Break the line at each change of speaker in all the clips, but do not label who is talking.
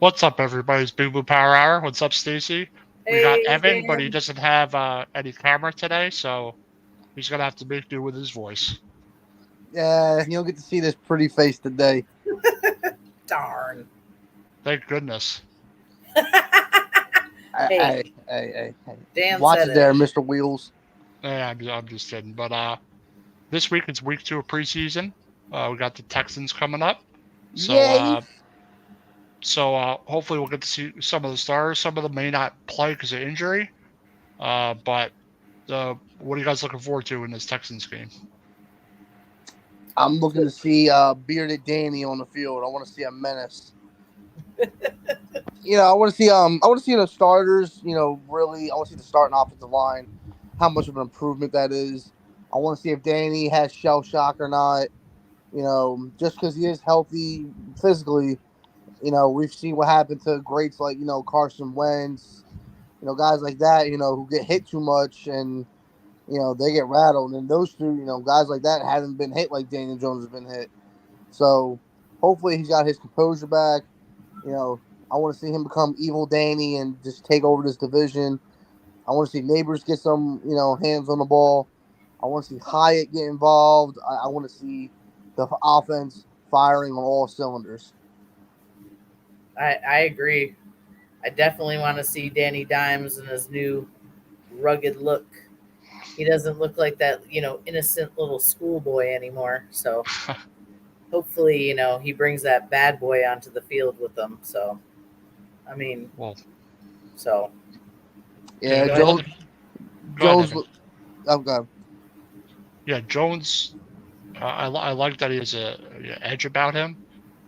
What's up, everybody? It's Big Blue Power Hour. What's up, Stacy? We got
Hey,
Evan, but he
Dan.
doesn't have any camera today, so he's gonna have to make do with his voice.
Yeah, you'll get to see this pretty face today.
Darn.
Thank goodness.
Hey,
Hey.
Dan
Watch
said
it
it.
there, Mr. Wheels.
Yeah, I'm just kidding. But this week it's week 2 of preseason. We got the Texans coming up, so
Yay!
hopefully we'll get to see some of the stars. Some of them may not play because of injury. But what are you guys looking forward to in this Texans game?
I'm looking to see bearded Danny on the field. I want to see a menace. I want to see the starters. Really, I want to see the starting offensive line. How much of an improvement that is. I want to see if Danny has shell shock or not. Just because he is healthy physically. We've seen what happened to greats like Carson Wentz. Guys like that. Who get hit too much and they get rattled. And those two, guys like that haven't been hit like Daniel Jones has been hit. So hopefully he's got his composure back. I want to see him become evil Danny and just take over this division. I want to see Neighbors get some, hands on the ball. I want to see Hyatt get involved. I want to see the offense firing on all cylinders.
I agree. I definitely want to see Danny Dimes in his new rugged look. He doesn't look like that, innocent little schoolboy anymore. So hopefully, he brings that bad boy onto the field with him. So, I mean, so.
Yeah,
Jones.
Okay.
Yeah, Jones. I like that he has a edge about him.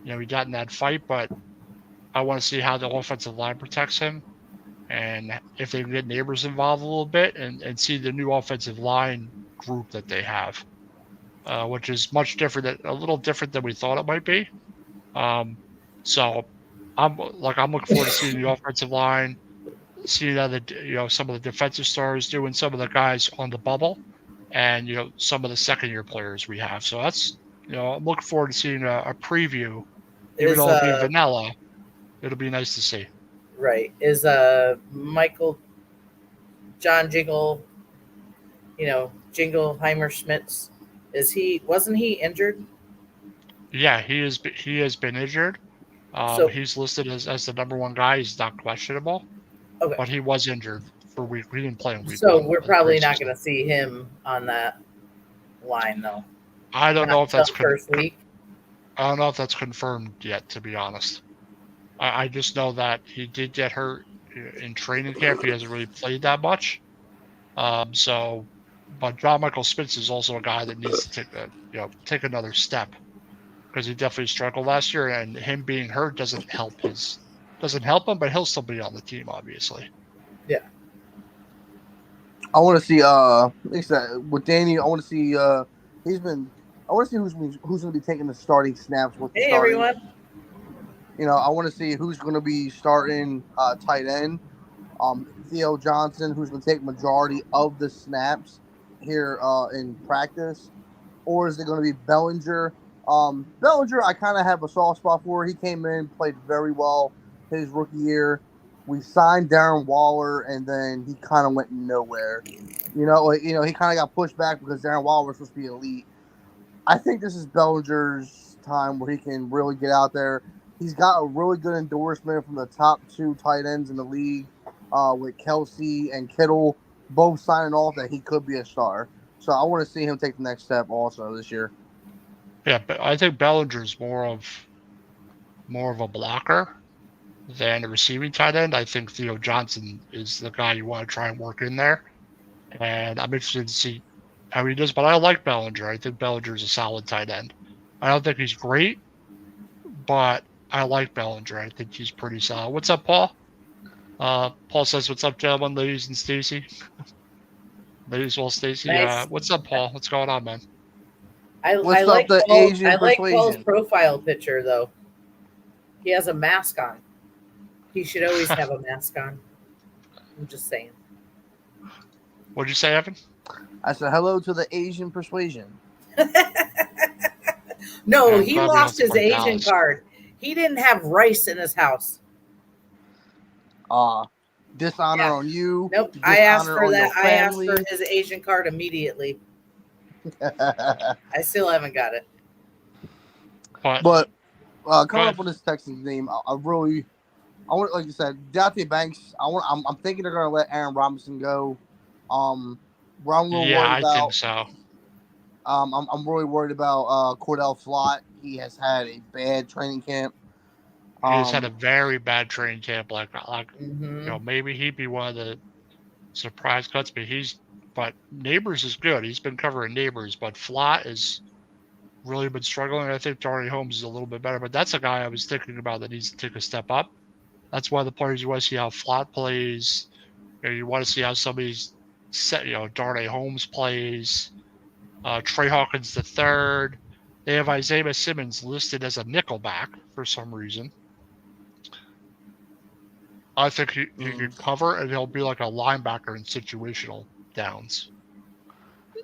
He got in that fight, but I want to see how the offensive line protects him, and if they can get Neighbors involved a little bit, and see the new offensive line group that they have, which is a little different than we thought it might be. So I'm looking forward to seeing the offensive line, seeing some of the defensive stars doing some of the guys on the bubble, and some of the second year players we have. So that's I'm looking forward to seeing a preview, even though it'll be vanilla. It'll be nice to see.
Right. Is Michael John Jingleheimer Schmitz, wasn't he injured?
Yeah, he has been injured.
So
he's listed as the number one guy. He's not questionable.
Okay.
But he was injured for week. He didn't play in week
So
one.
we're probably not going to see him on that line, though.
I don't know if that's
first week.
I don't know if that's confirmed yet, to be honest. I just know that he did get hurt in training camp. He hasn't really played that much. But John Michael Spitz is also a guy that needs to take another step, because he definitely struggled last year, and him being hurt doesn't help him, but he'll still be on the team, obviously.
Yeah.
I want to see with Danny. I want to see I want to see who's going to be taking the starting snaps with
Hey everyone.
I want to see who's going to be starting tight end. Theo Johnson, who's going to take majority of the snaps here in practice, or is it going to be Bellinger? Bellinger, I kind of have a soft spot for. He came in, played very well his rookie year. We signed Darren Waller, and then he kind of went nowhere. He kind of got pushed back because Darren Waller was supposed to be elite. I think this is Bellinger's time where he can really get out there. He's got a really good endorsement from the top 2 tight ends in the league, with Kelsey and Kittle both signing off that he could be a star. So I want to see him take the next step also this year.
Yeah, but I think Bellinger's more of a blocker than a receiving tight end. I think Theo Johnson is the guy you want to try and work in there, and I'm interested to see how he does. But I like Bellinger. I think Bellinger is a solid tight end. I don't think he's great, but I like Bellinger. I think he's pretty solid. What's up, Paul? Paul says, "What's up, gentlemen, ladies and Stacy?" Ladies, well, Stacy.
Nice.
What's up, Paul? What's going on, man?
I like Paul's profile picture, though. He has a mask on. He should always have a mask on. I'm just saying.
What'd you say, Evan?
I said hello to the Asian persuasion.
No, he lost his Asian card. He didn't have rice in his house.
Dishonor
Yeah.
on you.
Nope. I asked
Dishonor
for
on
that.
your
I asked
family.
for his Asian card immediately. I still haven't got it.
But coming
But
up on this Texans name, I want, like you said, Deontay Banks. I'm thinking they're gonna let Aaron Robinson go. Where I'm a little
yeah,
worried
I think
about.
so.
I'm really worried about Cordell Flott. He has had a bad training camp.
He's had a very bad training camp. Like
Mm-hmm.
maybe he'd be one of the surprise cuts, but Neighbors is good. He's been covering Neighbors, but Flott is really been struggling. I think Darnay Holmes is a little bit better, but that's a guy I was thinking about that needs to take a step up. That's one of the players you want to see how Flott plays. You want to see how somebody's set. Darnay Holmes plays. Trey Hawkins the third. They have Isaiah Simmons listed as a nickelback for some reason. I think he could cover, and he'll be like a linebacker in situational downs.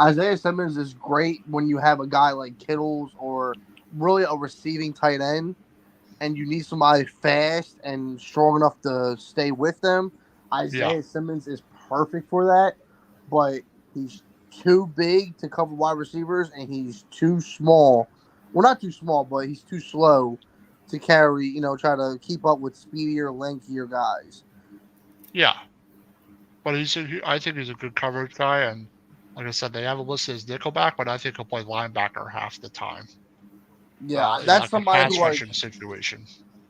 Isaiah Simmons is great when you have a guy like Kittles or really a receiving tight end, and you need somebody fast and strong enough to stay with them. Isaiah Simmons is perfect for that, but he's too big to cover wide receivers, and he's too small. Well, not too small, but he's too slow to carry. Try to keep up with speedier, lankier guys.
Yeah, but I think he's a good coverage guy, and like I said, they have him listed as nickelback, but I think he'll play linebacker half the time.
Yeah,
In
that's
like a
somebody
pass
who
rushing situation.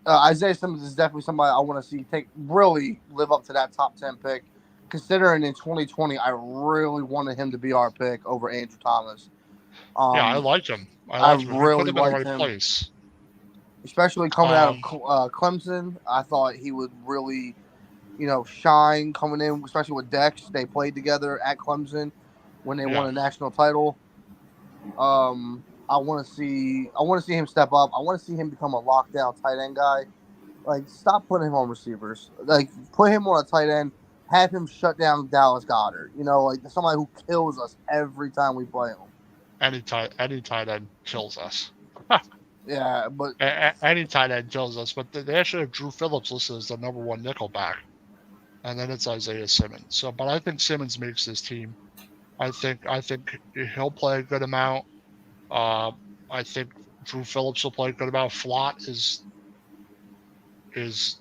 Isaiah Simmons is definitely somebody I want to see really live up to that top 10 pick. Considering in 2020, I really wanted him to be our pick over Andrew Thomas.
Yeah, I liked him.
I
He put
really
him in the
liked
right
him,
place.
especially coming out of Clemson. I thought he would really, shine coming in, especially with Dex. They played together at Clemson when they won a national title. I want to see him step up. I want to see him become a lockdown tight end guy. Like, stop putting him on receivers. Like, put him on a tight end. Have him shut down Dallas Goedert. Like somebody who kills us every time we play him.
Any tight end kills us.
Yeah, but
any tight end kills us. But they actually have Drew Phillips listed as the number one nickelback, and then it's Isaiah Simmons. So, but I think Simmons makes this team. I think he'll play a good amount. I think Drew Phillips will play a good amount. Flott is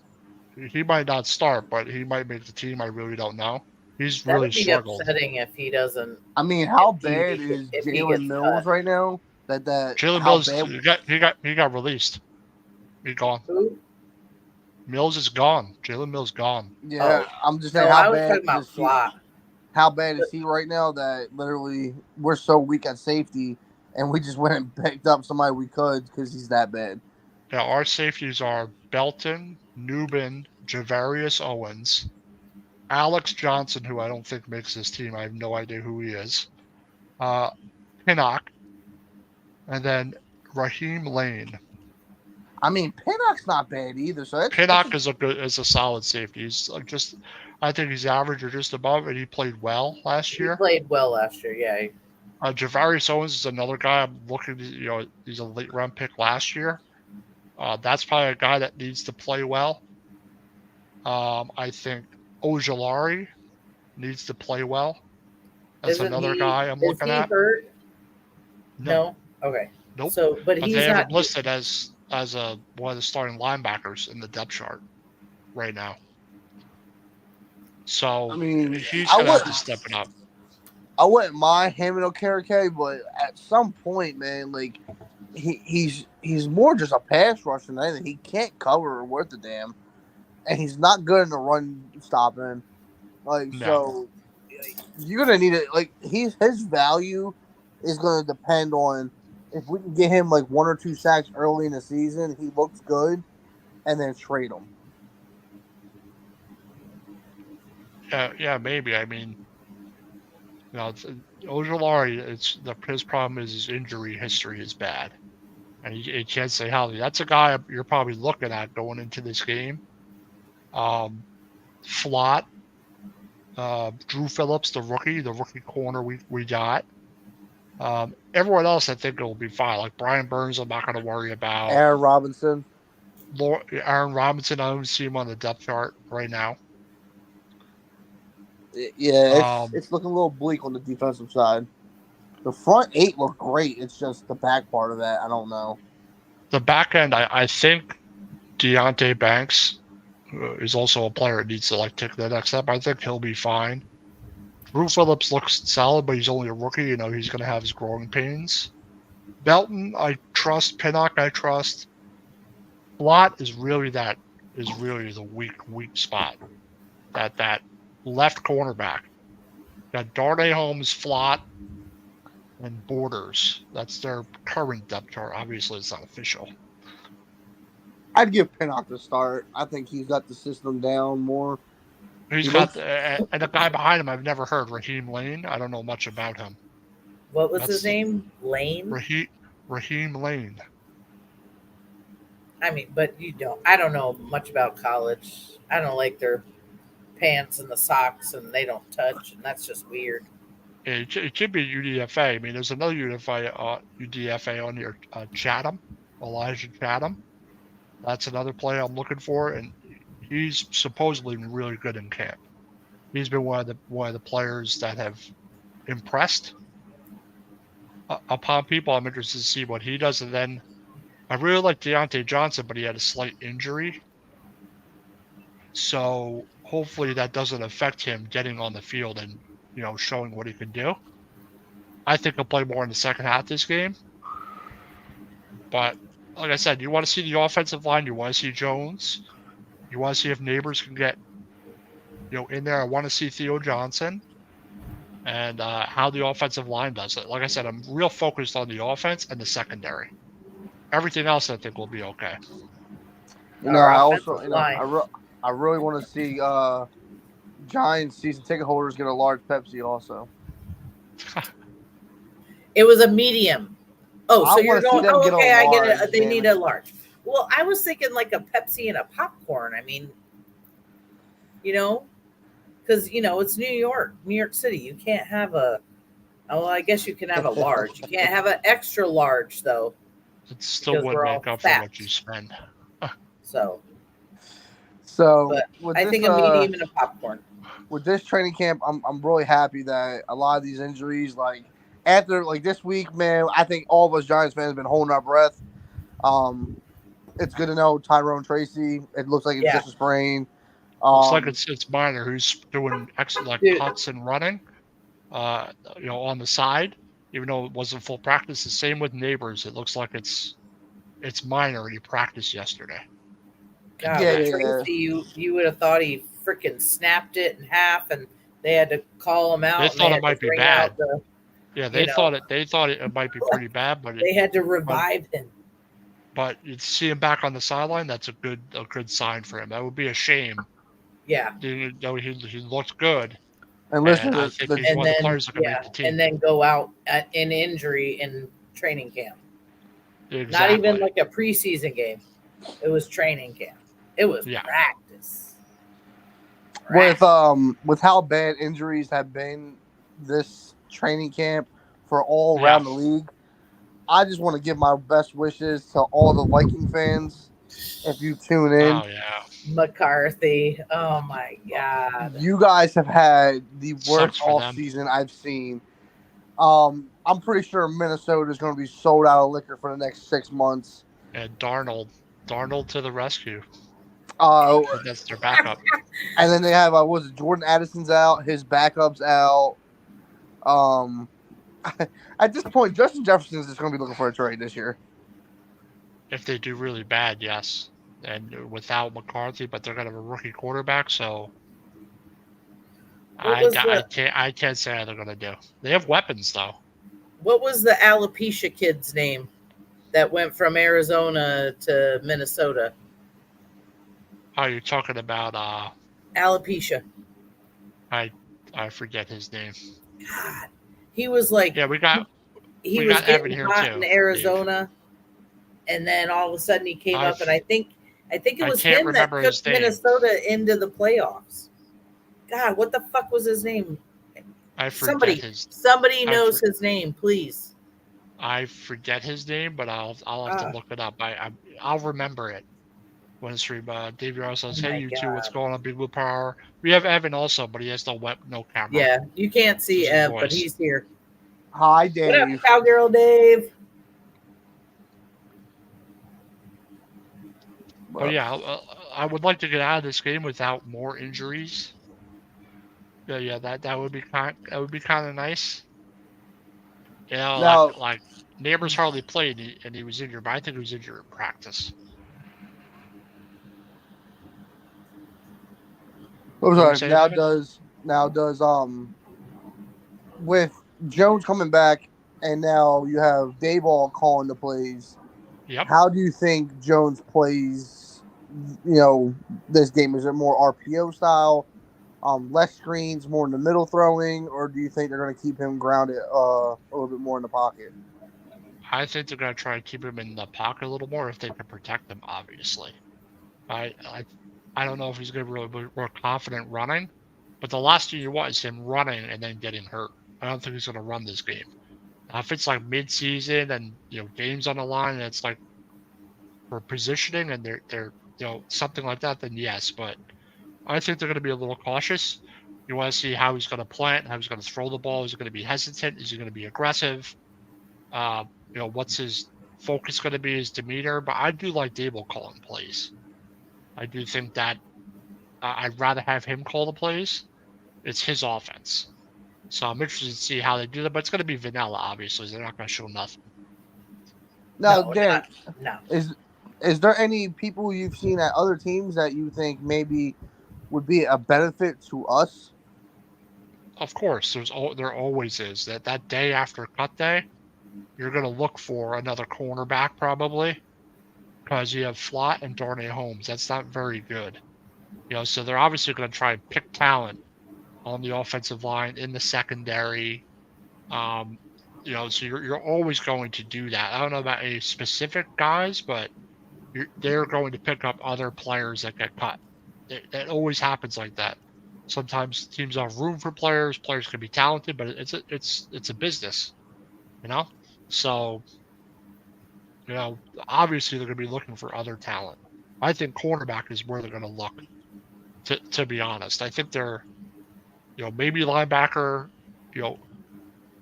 he might not start, but he might make the team. I really don't know. He's
That
really
would be
struggled.
upsetting if he doesn't.
I mean, how bad is Jalen Mills right now?
Jalen Mills, he got released. He's gone.
Who?
Mills is gone. Jalen Mills gone.
Yeah, I'm just saying.
No,
how
I was
bad
talking about Flott.
How bad is he right now that literally we're so weak at safety and we just went and picked up somebody we could because he's that bad.
Yeah, our safeties are Belton, Newbin, Javarius Owens, Alex Johnson, who I don't think makes this team. I have no idea who he is. Pinnock, and then Raheem Lane.
I mean, Pinnock's not bad either. So
Pinnock is a solid safety. He's I think he's average or just above, and he played well last year.
He played well last year, yeah.
Javarius Owens is another guy I'm looking. He's a late round pick last year. That's probably a guy that needs to play well. I think Ojulari needs to play well. That's another guy I'm looking at.
Is he hurt?
No.
Okay.
Nope.
But he's
they have
not
him listed as one of the starting linebackers in the depth chart right now. So
I mean,
he's gonna have to step it up.
I wouldn't mind him and Okereke, but at some point, man, like he's more just a pass rusher than anything. He can't cover worth a damn, and he's not good in the run stopping. So you're gonna need it. Like his value is gonna depend on if we can get him like 1 or 2 sacks early in the season. He looks good, and then trade him.
Yeah, maybe. I mean, Ojulari, his problem is his injury history is bad, and he can't stay healthy. That's a guy you're probably looking at going into this game. Flott, Drew Phillips, the rookie corner we got. Everyone else, I think, will be fine. Like Brian Burns, I'm not going to worry about.
Aaron Robinson,
I don't see him on the depth chart right now.
Yeah,
Um,
it's looking a little bleak on the defensive side. The front 8 look great. It's just the back part of that. I don't know.
the back end, I think Deontay Banks is also a player that needs to like take the next step. I think he'll be fine. Drew Phillips looks solid, but he's only a rookie. You know, he's going to have his growing pains. Belton, I trust. Pinnock, I trust. Flott is really the weak spot. That left cornerback. Got Darnay Holmes, Flott, and Borders. That's their current depth chart. Obviously, it's not official.
I'd give Pinnock the start. I think he's got the system down more.
He's
He
got
looks
and the guy behind him I've never heard, Raheem Lane. I don't know much about him.
What was his name? Lane?
Raheem Lane.
I mean, but I don't know much about college. I don't like their pants and the socks and they don't touch, and that's just weird.
It should be UDFA. I mean, there's another UDFA on here, Chatham, Elijah Chatham. That's another player I'm looking for, and he's supposedly really good in camp. He's been one of the players that have impressed upon people. I'm interested to see what he does, and then I really like Deontay Johnson, but he had a slight injury, so hopefully that doesn't affect him getting on the field and showing what he can do. I think he'll play more in the second half of this game, but like I said, you want to see the offensive line. You want to see Jones. You want to see if Neighbors can get in there. I want to see Theo Johnson and how the offensive line does it. Like I said, I'm real focused on the offense and the secondary. Everything else I think will be okay.
I also I really want to see Giants season ticket holders get a large Pepsi also.
It was a medium. Oh, so you're going, okay, I get it. They need a large. Well, I was thinking like a Pepsi and a popcorn. I mean, because, it's New York City. You can't have I guess you can have a large. You can't have an extra large, though.
It still wouldn't make up for what you spend.
So
but
I think a medium and a popcorn.
With this training camp, I'm really happy that a lot of these injuries, like after this week, man, I think all of us Giants fans have been holding our breath. It's good to know Tyrone Tracy. It looks like it's just a sprain.
Looks like it's minor. Who's doing excellent cuts and running, on the side, even though it wasn't full practice. The same with Neighbors. It looks like it's minor, and he practiced yesterday.
God, Tracy, you would have thought he freaking snapped it in half, and they had to call him out.
They thought it might be bad. They thought it might be pretty bad, but
they had to revive him.
But you see him back on the sideline, that's a good sign for him. That would be a shame.
Yeah.
He looked good.
And listen,
I think he's one of the players that can make the team.
And then go out in injury in training camp.
Exactly.
Not even like a preseason game. It was training camp. It was practice.
With how bad injuries have been this training camp for all around the league, I just want to give my best wishes to all the Viking fans. If you tune in,
oh yeah,
McCarthy. Oh my God,
you guys have had the worst off season I've seen. I'm pretty sure Minnesota is going to be sold out of liquor for the next 6 months.
And Darnold to the rescue.
That's
their backup.
And then they have Jordan Addison's out, his backup's out. At this point, Justin Jefferson is just going to be looking for a trade this year.
If they do really bad, yes, and without McCarthy, but they're going to have a rookie quarterback, so I can't say how they're going to do. They have weapons though.
What was the alopecia kid's name that went from Arizona to Minnesota?
Oh, you're talking about
alopecia.
I forget his name.
God, he was like
we got
getting hot in Arizona, and then all of a sudden he came up, and I think it was him that took Minnesota into the playoffs. God, what the fuck was his name?
I forget
somebody knows his name, please.
I forget his name, but I'll have to look it up. I'll remember it. When stream, Davey also says,
Oh
"Hey,
my
you two, what's
God.
going on, Big Blue Power?" We have Evan also, but he has no camera.
Yeah, you can't see
Just his
Ev, but
voice.
he's here.
Hi,
What
Dave.
up, Cowgirl Dave?
But yeah, I would like to get out of this game without more injuries. Yeah, that would be kind of nice. You know,
Now,
like Neighbors hardly played, and he was injured, but I think he was injured in practice.
I'm
What were you
sorry.
saying, Evan?
Now does with Jones coming back, and now you have Dayball calling the plays.
Yep.
How do you think Jones plays? This game, is it more RPO style, less screens, more in the middle throwing, or do you think they're going to keep him grounded a little bit more in the pocket?
I think they're going to try to keep him in the pocket a little more if they can protect him, obviously. I don't know if he's going to be really more confident running, but the last thing you want is him running and then getting hurt. I don't think he's going to run this game. If it's like mid-season and games on the line, and it's like for positioning and they're something like that, then yes. But I think they're going to be a little cautious. You want to see how he's going to plant, how he's going to throw the ball. Is he going to be hesitant? Is he going to be aggressive? Uh, what's his focus going to be? His demeanor. But I do like Dable calling plays. I do think that I'd rather have him call the plays. It's his offense. So I'm interested to see how they do that. But it's going to be vanilla, obviously. They're not going to show nothing.
Now,
No,
Dan,
no.
is there any people you've seen at other teams that you think maybe would be a benefit to us?
Of course, there always is that day after cut day, you're going to look for another cornerback probably because you have Flott and Darnay Holmes. That's not very good. So they're obviously going to try and pick talent on the offensive line in the secondary. So you're always going to do that. I don't know about any specific guys, but they're going to pick up other players that get cut. That always happens like that. Sometimes teams have room for players. Players can be talented, but it's a business, So obviously they're going to be looking for other talent. I think cornerback is where they're going to look. To be honest, I think they're maybe linebacker,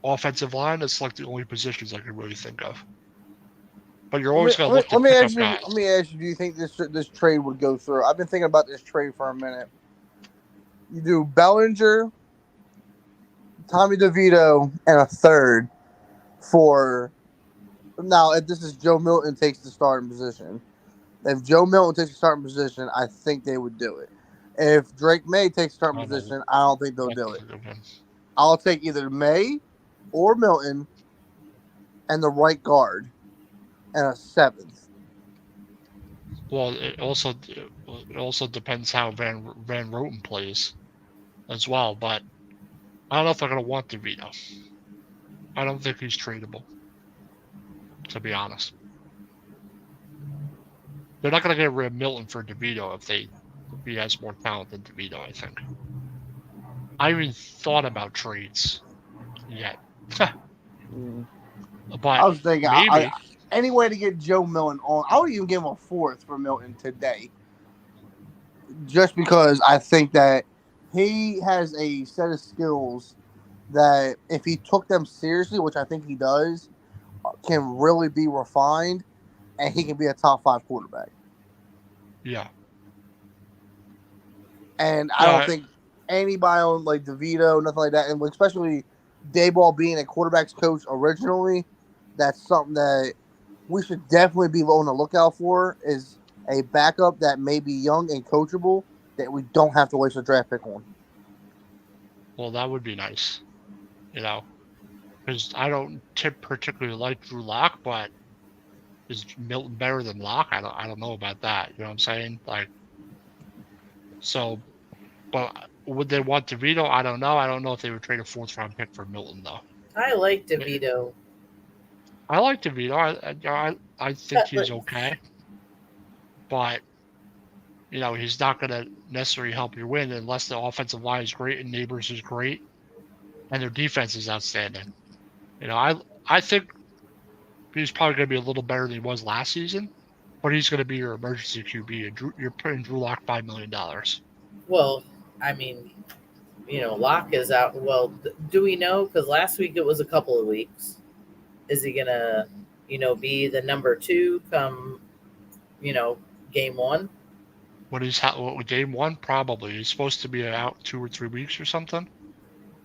offensive line. That's like the only positions I can really think of. But you're always going to look to pick up guys.
Let me ask you: do you think this trade would go through? I've been thinking about this trade for a minute. You do Bellinger, Tommy DeVito, and a third for. Now, if this is Joe Milton takes the starting position, if Joe Milton takes the starting position, I think they would do it. If Drake May takes the starting position, I don't think they'll do it. I'll take either May or Milton and the right guard and a seventh.
Well, it also depends how Van Roten plays as well. But I don't know if they're going to want DeVito. I don't think he's tradable, to be honest. They're not going to get rid of Milton for DeVito if he has more talent than DeVito, I think. I even thought about trades yet. But
I was thinking
maybe
any way to get Joe Milton on. I would even give him a fourth for Milton today, just because I think that he has a set of skills that if he took them seriously, which I think he does, can really be refined, and he can be a top 5 quarterback.
Yeah.
And I don't think anybody on like DeVito, nothing like that, and especially Dayball being a quarterback's coach originally, that's something that we should definitely be on the lookout for, is a backup that may be young and coachable that we don't have to waste a draft pick on.
Well, that would be nice, because I don't particularly like Drew Lock, but is Milton better than Lock? I don't know about that. You know what I'm saying? But would they want DeVito? I don't know. I don't know if they would trade a 4th-round pick for Milton, though.
I like DeVito.
I like DeVito. I think he's okay. But, he's not going to necessarily help you win unless the offensive line is great and Neighbors is great and their defense is outstanding. I think he's probably going to be a little better than he was last season. but he's going to be your emergency QB, and you're putting Drew Lock $5 million.
Well, I mean, Locke is out. Well, do we know? Because last week it was a couple of weeks. Is he gonna, be the number 2 come, game 1?
When he's game 1, probably he's supposed to be out 2 or 3 weeks or something.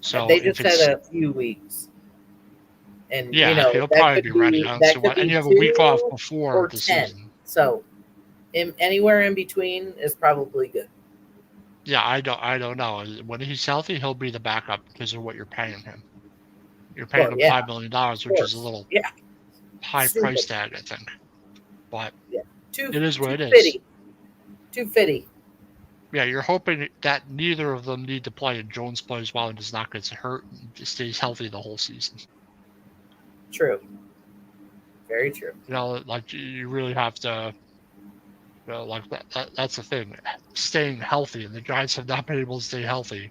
So
they
if
just said a few weeks, and
yeah, he'll
that
probably
could
be ready. And you have a week off before the
10.
season.
So, anywhere in between is probably good.
Yeah, I don't know. When he's healthy, he'll be the backup because of what you're paying him. You're paying him $5 million, which is a little high price tag, I think. But it is what it is.
Too fitty.
Yeah, you're hoping that neither of them need to play, and Jones plays well and does not get hurt and stays healthy the whole season.
True. Very true.
Like you really have to. Like that's the thing. Staying healthy, and the Giants have not been able to stay healthy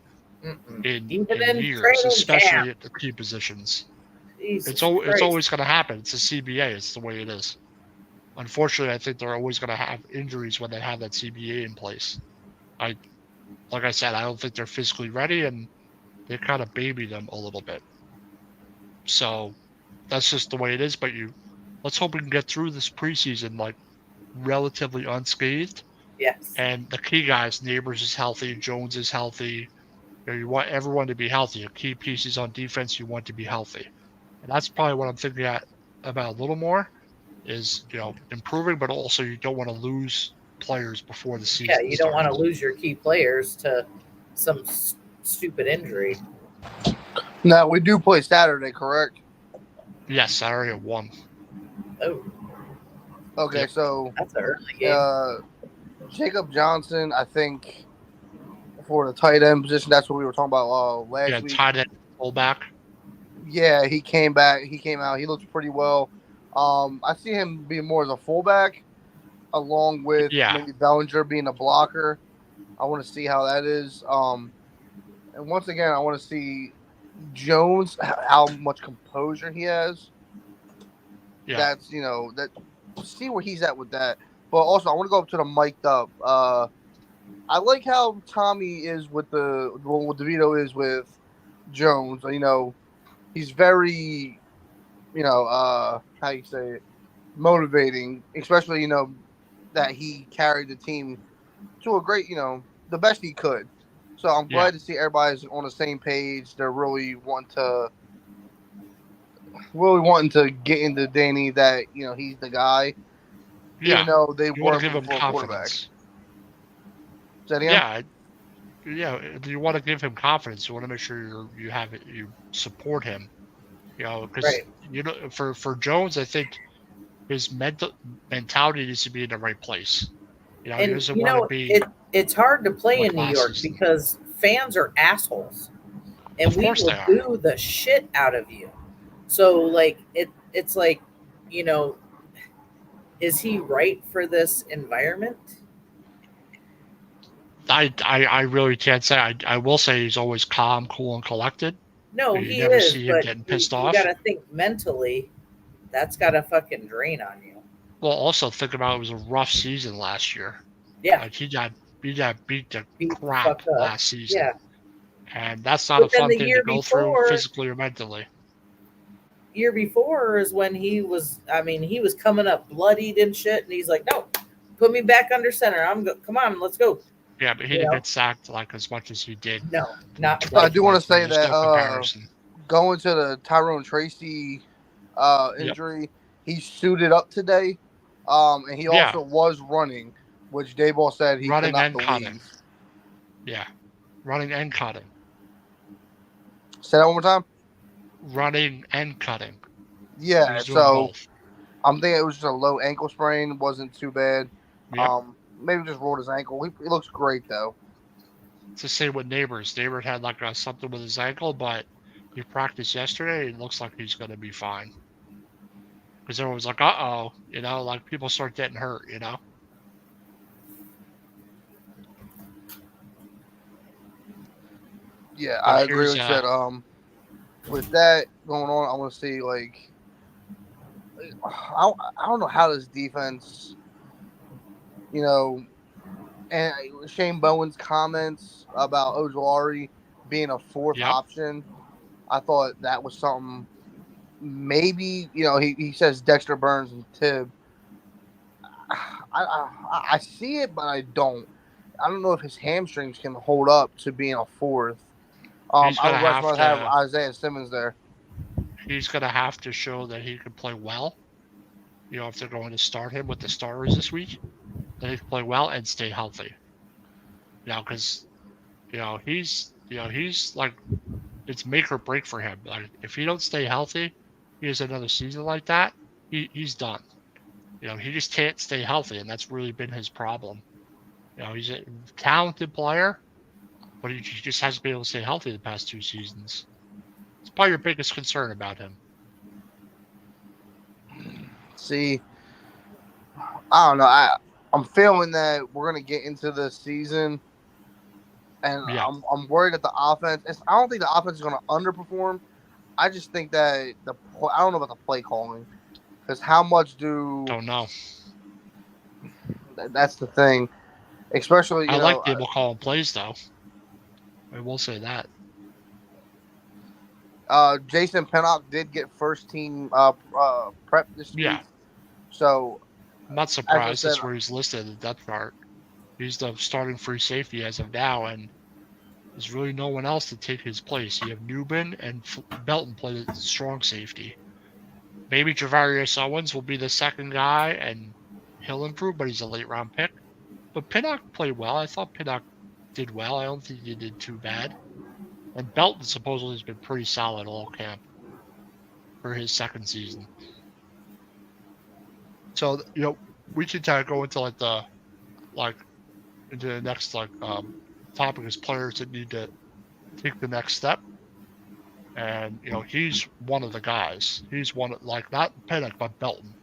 in years, especially at the key positions. It's always going to happen. It's a CBA. It's the way it is. Unfortunately, I think they're always going to have injuries when they have that CBA in place. Like I said, I don't think they're physically ready, and they kind of baby them a little bit. So that's just the way it is. But let's hope we can get through this preseason like relatively unscathed.
Yes.
And the key guys, Neighbors is healthy, Jones is healthy. You want everyone to be healthy. Your key pieces on defense, you want to be healthy. And that's probably what I'm thinking about a little more is, improving, but also you don't want to lose players before the season.
Yeah, you don't want to lose your key players to some stupid injury.
Now, we do play Saturday, correct?
Yes, Saturday at 1.
Oh.
Okay, so
that's an early game.
Jacob Johnson, I think, for the tight end position, that's what we were talking about last week.
Tight end fullback.
Yeah, he came back. He came out. He looks pretty well. I see him being more as a fullback, along with maybe Bellinger being a blocker. I want to see how that is. And once again, I want to see Jones, how much composure he has. Yeah. That's, that. See where he's at with that. But also, I want to go up to the mic'd up. I like how Tommy is with what DeVito is with Jones. He's very, how you say it, motivating, especially, that he carried the team to a great, the best he could. So I'm glad to see everybody's on the same page. They're really wanting to get into Danny that, he's the guy.
Yeah.
Even though they
want to give him confidence.
Yeah.
You want to give him confidence. You want to make sure you support him. Because for Jones, I think his mentality needs to be in the right place. He doesn't want to be.
It's hard to play in New York because fans are assholes, and we will boo the shit out of you. So it's like, is he right for this environment?
I really can't say. I will say he's always calm, cool, and collected.
No,
you never see him getting pissed off.
You got to think mentally. That's got to fucking drain on you.
Well, also think about it was a rough season last year.
Yeah,
he got beat to crap last season.
Yeah,
and that's not a fun thing to go through physically or mentally.
Year before is when he was coming up bloodied and shit, and he's like, "No, put me back under center. Come on, let's go."
Yeah, but he didn't get sacked as much as he did.
No, not.
I do want to say that going to the Tyrone Tracy injury, he suited up today, and he also was running, which Dayball said he
running
could not
and
believe.
cutting. Yeah, running and cutting.
Say that one more time.
Running and cutting.
Yeah, so I'm thinking it was just a low ankle sprain. Wasn't too bad.
Yep.
Maybe just rolled his ankle. He looks great though.
It's the same with Neighbors. Neighbors had something with his ankle, but he practiced yesterday. It looks like he's going to be fine. Because everyone was like, "Uh-oh," people start getting hurt,
Yeah, I agree with that. With that going on, I want to see I don't know how this defense You know, and Shane Bowen's comments about Ojolari being a fourth
Yep.
option, I thought that was something. Maybe he says Dexter Burns and Tibb. I see it, but I don't. I don't know if his hamstrings can hold up to being a fourth.
He's
I
gonna
would much
have
rather have
to.
Isaiah Simmons there.
He's gonna have to show that he can play well. If they're going to start him with the starters this week, that he can play well and stay healthy. Because he's like, it's make or break for him. Like, if he don't stay healthy, he has another season like that, he's done. He just can't stay healthy, and that's really been his problem. He's a talented player, but he just hasn't been able to stay healthy the past 2 seasons. It's probably your biggest concern about him.
See, I don't know. I'm feeling that we're gonna get into the season, and
Yeah.
I'm worried that the offense. I don't think the offense is gonna underperform. I just think that I don't know about the play calling, because how much
Don't know.
that's the thing. Especially
I like Dable calling plays, though. I will say that.
Jason Pinnock did get first team prep this
Yeah.
week, so
I'm not
as I
surprised.
said,
That's where he's listed in the depth chart. He's the starting free safety as of now, and there's really no one else to take his place. You have Newman and Belton play the strong safety. Maybe Javarius Owens will be the second guy, and he'll improve, but he's a late round pick. But Pinnock played well. I thought Pinnock did well. I don't think he did too bad. And Belton supposedly has been pretty solid all camp for his second season. So we can kind of go into into the next topic is players that need to take the next step. And he's one of the guys. He's one of, not Pinnock but Belton.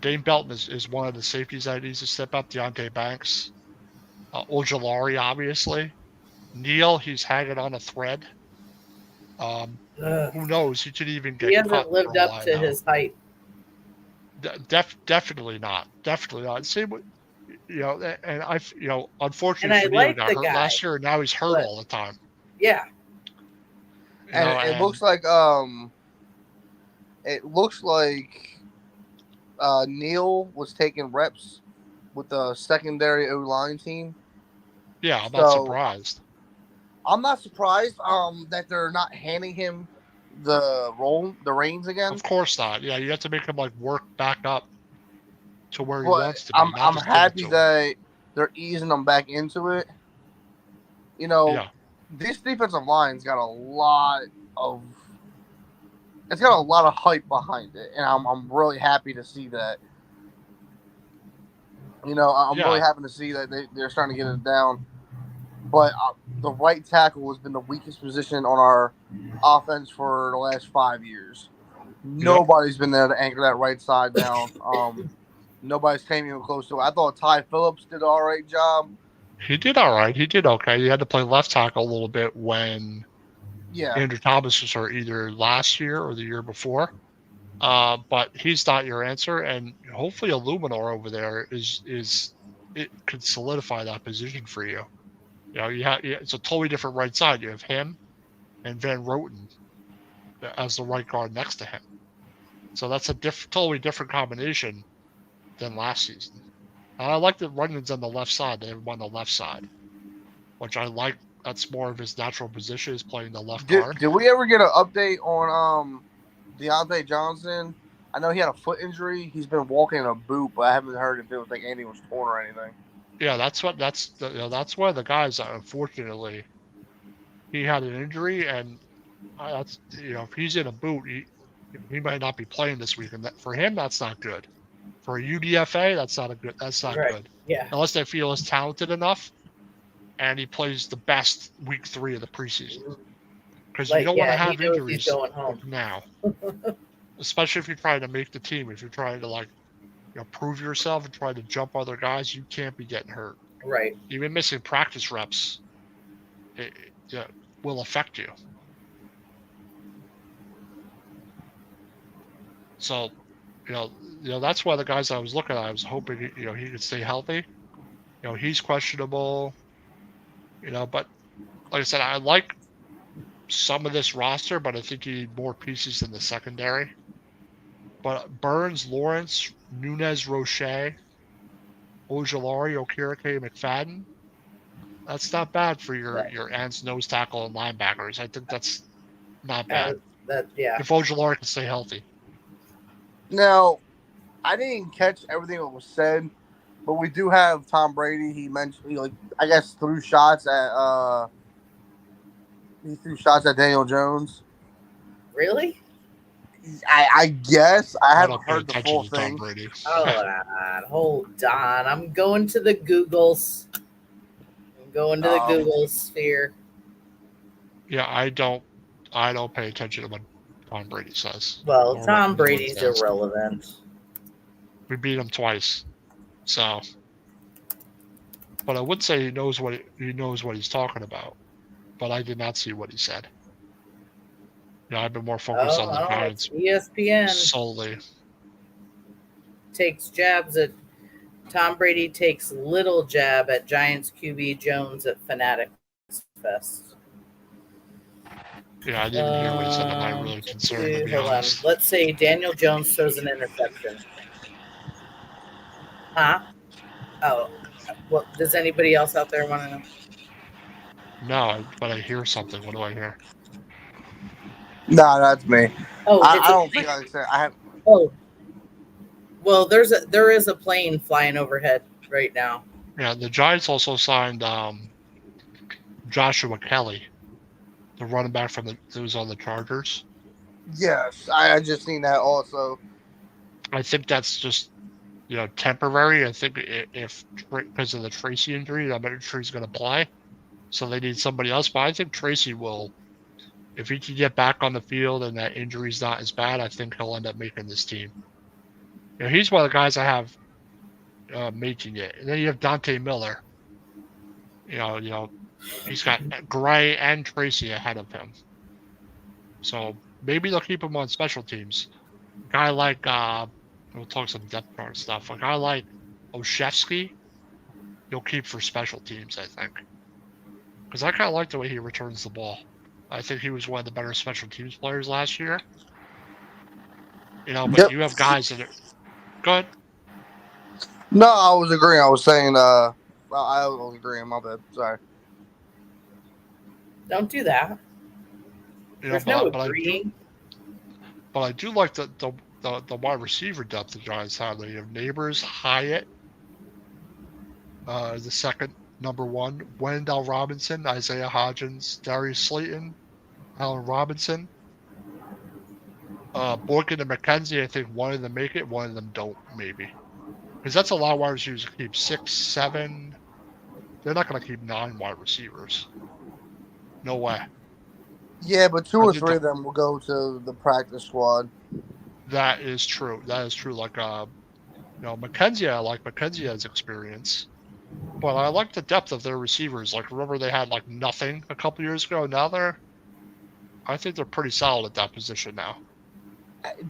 Dane Belton is one of the safeties that needs to step up. Deontay Banks, Ojolari, obviously. Neal, he's hanging on a thread. Who knows? He could even get
He
cut
hasn't lived
for all
up
I
to
know.
his hype.
Definitely not. Definitely not. Same with, and unfortunately,
And I
Fernando
like
got
the
hurt
guy,
last year, and now he's hurt
but-
all the time.
Yeah.
and it looks like Neal was taking reps with the secondary O-line team.
Yeah, I'm not surprised.
I'm not surprised that they're not handing him the reins again.
Of course not. Yeah, you have to make him work back up to where he
But
wants to be.
I'm happy that they're easing him back into it. This defensive line's got a lot of hype behind it, and I'm really happy to see that. I'm really happy to see that they're starting to get it down. But the right tackle has been the weakest position on our offense for the last 5 years. Nobody's been there to anchor that right side down. Nobody's came even close to it. I thought Ty Phillips did an all right job.
He did all right. He did okay. He had to play left tackle a little bit when Andrew Thomas was hurt, either last year or the year before. But he's not your answer, and hopefully Illuminor over there it could solidify that position for you. It's a totally different right side. You have him and Van Roten as the right guard next to him. So that's a totally different combination than last season. And I like that Runyon's on the left side. They have him on the left side, which I like. That's more of his natural position, is playing the left guard.
Did we ever get an update on Deontay Johnson? I know he had a foot injury. He's been walking in a boot, but I haven't heard if it was anything was torn or anything.
Yeah, that's one of the guys that, unfortunately, he had an injury, and that's if he's in a boot, he might not be playing this week, and for him that's not good. For a UDFA, that's not good.
Yeah.
Unless they feel he's talented enough, and he plays the best week 3 of the preseason, because you don't want to have injuries now, especially if you're trying to make the team. If you're trying to prove yourself and try to jump other guys, you can't be getting hurt.
Right.
Even missing practice reps will affect you. So, That's one of the guys I was looking at. I was hoping he could stay healthy. He's questionable. But like I said, I like some of this roster, but I think you need more pieces in the secondary. But Burns, Lawrence, Nunez, Roche, Ojolari, Okirike, McFadden. That's not bad for your ends, nose tackle, and linebackers. I think that's not bad.
Yeah.
If Ojolari can stay healthy.
Now, I didn't catch everything that was said, but we do have Tom Brady. He mentioned, I guess, threw shots at Daniel Jones.
Really?
I guess I
I
haven't
don't pay
heard the
attention
full
to Tom
thing.
Brady.
Hold on. I'm going to the Googles. I'm going to the Google sphere.
Yeah, I don't pay attention to what Tom Brady says.
Well,
or
Tom
what
Brady's
says.
irrelevant.
We beat him twice, so. But I would say he knows what he's talking about. But I did not see what he said. I've been more focused on the Giants
ESPN
solely.
takes jabs at Tom Brady takes little jab at Giants QB Jones at Fanatics Fest.
Yeah, I didn't even hear what he said. I'm not really concerned, to be honest.
Let's say Daniel Jones throws an interception. Huh? Oh, well, does anybody else out there want to know?
No, but I hear something. What do I hear?
No, that's me.
Oh,
I don't think I said I have.
Oh, well, there is a plane flying overhead right now.
Yeah, the Giants also signed Joshua Kelly, the running back that was on the Chargers.
Yes, I just seen that also.
I think that's just temporary. I think if because of the Tracy injury, I'm not sure he's going to play, so they need somebody else. But I think Tracy will, if he can get back on the field and that injury's not as bad, I think he'll end up making this team. He's one of the guys I have making it, and then you have Dante Miller. He's got Gray and Tracy ahead of him, so maybe they'll keep him on special teams. A guy like we'll talk some depth chart stuff. A guy like Oshevsky, you'll keep for special teams, I think, because I kind of like the way he returns the ball. I think he was one of the better special teams players last year. But you have guys that are good.
No, I was agreeing. I was saying, I was agreeing. My bad. Sorry.
Don't do that. There's no agreeing.
But I do like the wide receiver depth the Giants have. They have Neighbors, Hyatt, the second number one, Wendell Robinson, Isaiah Hodgins, Darius Slayton, Allen Robinson, Boykin and McKenzie. I think one of them make it, one of them don't, maybe. Because that's a lot of wide receivers to keep 6, 7. They're not going to keep 9 wide receivers. No way.
Yeah, but 2 or 3 of them will go to the practice squad.
That is true. Like, McKenzie, I like. McKenzie has experience. But I like the depth of their receivers. Like, remember they had, nothing a couple years ago? Now I think they're pretty solid at that position now.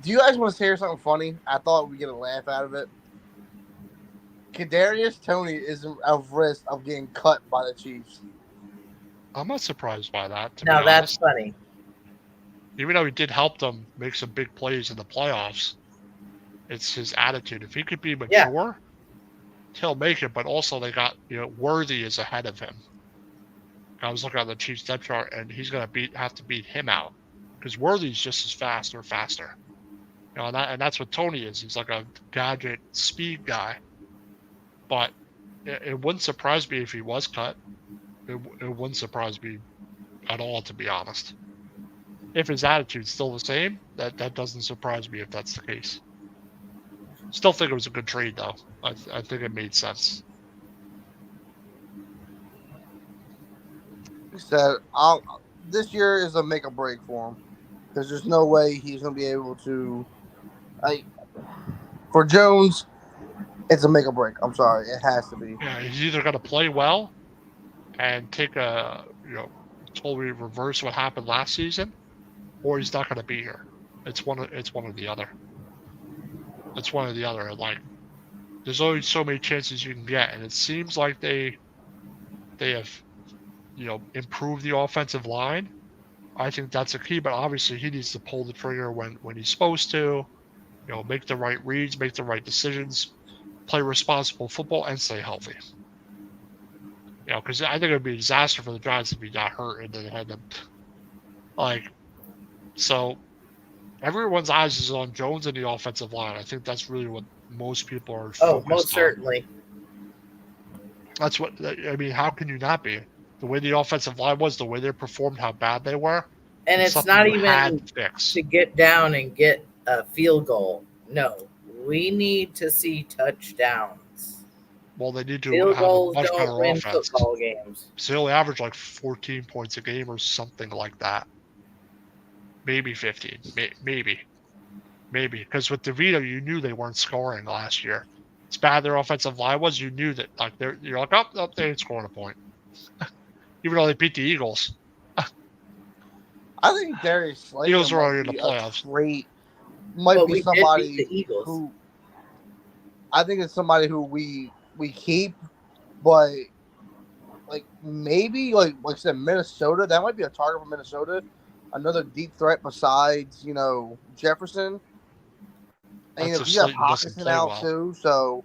Do you guys want to hear something funny? I thought we'd get a laugh out of it. Kadarius Toney is at risk of getting cut by the Chiefs.
I'm not surprised by that.
Now that's funny.
Even though he did help them make some big plays in the playoffs, it's his attitude. If he could be mature, he'll make it. But also they got Worthy is ahead of him. I was looking at the Chiefs depth chart, and he's going to have to beat him out because Worthy's just as fast or faster. And that's what Toney is. He's like a gadget speed guy. But it wouldn't surprise me if he was cut. It wouldn't surprise me at all, to be honest. If his attitude's still the same, that doesn't surprise me if that's the case. Still think it was a good trade, though. I think it made sense.
He said, this year is a make or break for him. Because there's no way he's going to be able to... for Jones, it's a make or break. I'm sorry. It has to be.
Yeah, he's either going to play well and take totally reverse what happened last season, or he's not going to be here. It's one or the other. It's one or the other. Like, there's only so many chances you can get, and it seems like they have, improved the offensive line. I think that's a key, but obviously he needs to pull the trigger when he's supposed to. Make the right reads, make the right decisions, play responsible football, and stay healthy. Because I think it would be a disaster for the Giants if he got hurt and then they had to, so everyone's eyes is on Jones and the offensive line. I think that's really what most people are
Oh, most
focused on.
certainly.
That's what I mean. How can you not be? The way the offensive line was, the way they performed, how bad they were,
And it's
something
not
you
even
had to fix.
to get down and get a field goal. No, we need to see touchdowns.
Well, they need to
Field
have a
goals
much
don't
better
win
offense.
football games.
So they'll average like 14 points a game or something like that. Maybe 15. Maybe. Because with DeVito, you knew they weren't scoring last year. As bad their offensive line was, you knew that you're like, oh, they ain't scoring a point. Even though they beat the Eagles.
I think Darius Slayton
Eagles are already in
might
the
be
playoffs.
might
But
be
we did
somebody
beat the Eagles.
who I think it's somebody who we keep, but like maybe like I said, Minnesota, that might be a target for Minnesota. Another deep threat besides, Jefferson. And
That's if
you got
Slayton doesn't
Hawkinson
play
out
well.
too, so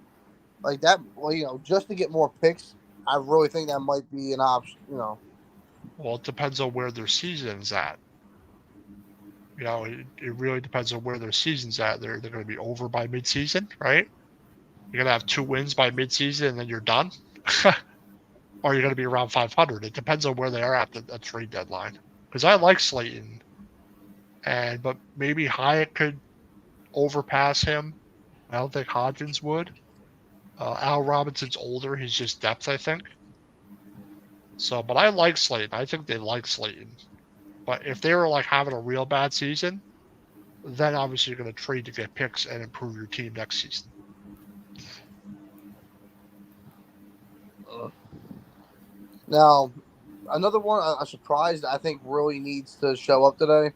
like that. Well, just to get more picks, I really think that might be an option.
Well, it depends on where their season's at. It really depends on where their season's at. They're going to be over by midseason, right? You're going to have 2 wins by midseason and then you're done. Or you're going to be around 500. It depends on where they are at the trade deadline. Because I like Slayton, but maybe Hyatt could overpass him. I don't think Hodgins would. Al Robinson's older. He's just depth, I think. So, but I like Slayton. I think they like Slayton. But if they were like having a real bad season, then obviously you're going to trade to get picks and improve your team next season.
Now, another one, a surprise that I think really needs to show up today.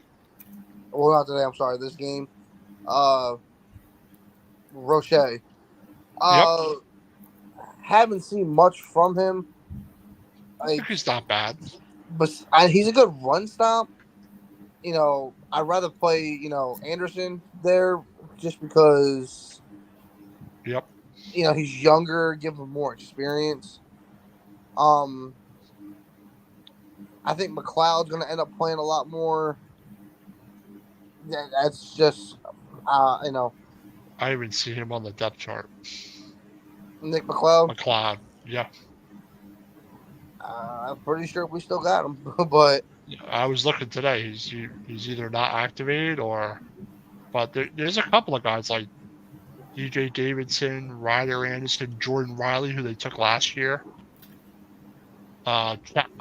Well, not today. I'm sorry. This game, Roche. Haven't seen much from him.
I think he's not bad,
but he's a good run stop. I'd rather play Anderson there just because.
Yep.
He's younger, give him more experience. I think McLeod's going to end up playing a lot more. Yeah, that's just,
I even see him on the depth chart.
Nick McLeod?
McLeod, yeah.
I'm pretty sure we still got him, but
I was looking today. He's either not activated but there's a couple of guys like DJ Davidson, Ryder Anderson, Jordan Riley, who they took last year. Chapman,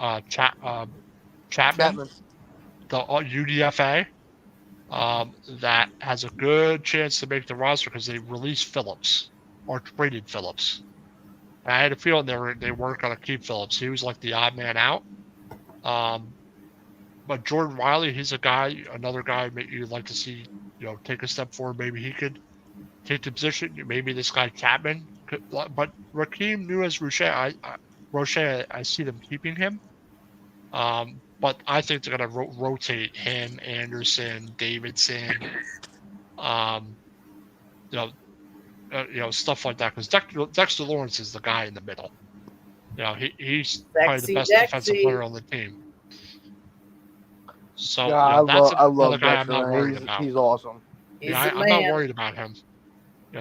the UDFA, that has a good chance to make the roster because they released Phillips or traded Phillips. And I had a feeling they weren't going to keep Phillips. He was like the odd man out. But Jordan Riley, he's another guy you'd like to see, take a step forward. Maybe he could take the position. Maybe this guy Chapman could, but Raheem Roche, I see them keeping him. But I think they're going to rotate him, Anderson, Davidson, stuff like that. Because Dexter Lawrence is the guy in the middle. He's probably the best defensive player on the team. So
yeah,
that's
I love
another guy
Dexter.
I'm not worried about.
He's awesome.
I'm not worried about him.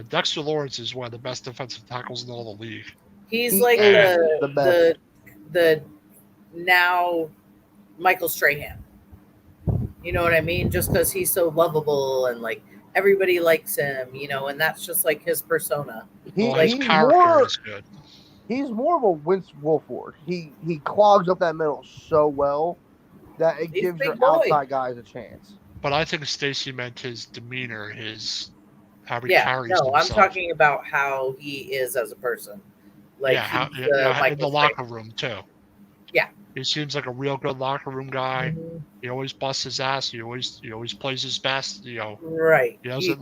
Dexter Lawrence is one of the best defensive tackles in all the league.
He's like the now Michael Strahan. You know what I mean? Just because he's so lovable and like everybody likes him, and that's just like his persona.
His character is good.
He's more of a Vince Wilfork. He clogs up that middle so well that it gives your outside guys a chance.
But I think Stacy meant his demeanor, how he carries himself.
I'm talking about how he is as a person. Like
in the locker room too.
Yeah.
He seems like a real good locker room guy.
Mm-hmm.
He always busts his ass. He always plays his best.
Right.
He doesn't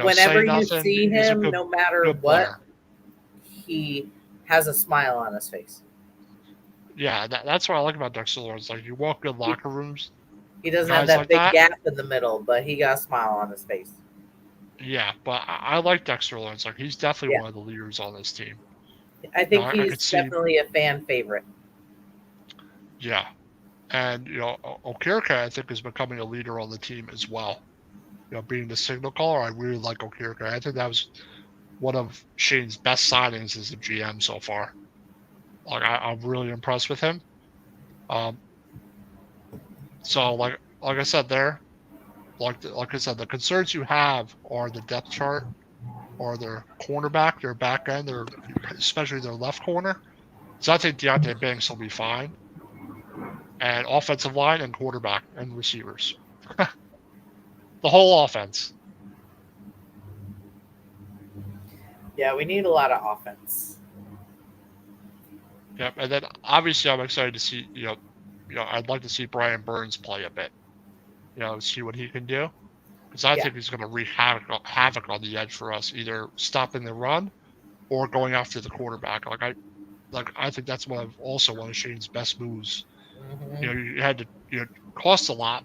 whenever
say
you
nothing.
see
He's a
him,
good,
no matter
good
what,
player.
he has a smile on his face.
Yeah, that's what I like about Dexter Lawrence. Like, you walk in locker rooms,
He doesn't have
guys
that
like
big
that.
gap in the middle, but he got a smile on his face.
Yeah, but I like Dexter Lawrence. Like, he's definitely
Yeah.
one of the leaders on this team.
I think
I
he's
could see,
definitely a fan favorite.
yeah. And, Okirka, I think, is becoming a leader on the team as well. Being the signal caller, I really like Okirka. I think that was one of Shane's best signings as a GM so far. Like, I'm really impressed with him. So like I said there, like I said, the concerns you have are the depth chart, or their cornerback, their back end, especially their left corner. So I think Deontay Banks will be fine, and offensive line and quarterback and receivers, the whole offense.
Yeah, we need a lot of offense.
Yep. And then obviously I'm excited to see, I'd like to see Brian Burns play a bit, see what he can do. Because I think he's going to wreak havoc on the edge for us, either stopping the run or going after the quarterback. I think that's one of Shane's best moves.
Mm-hmm.
You had to, cost a lot,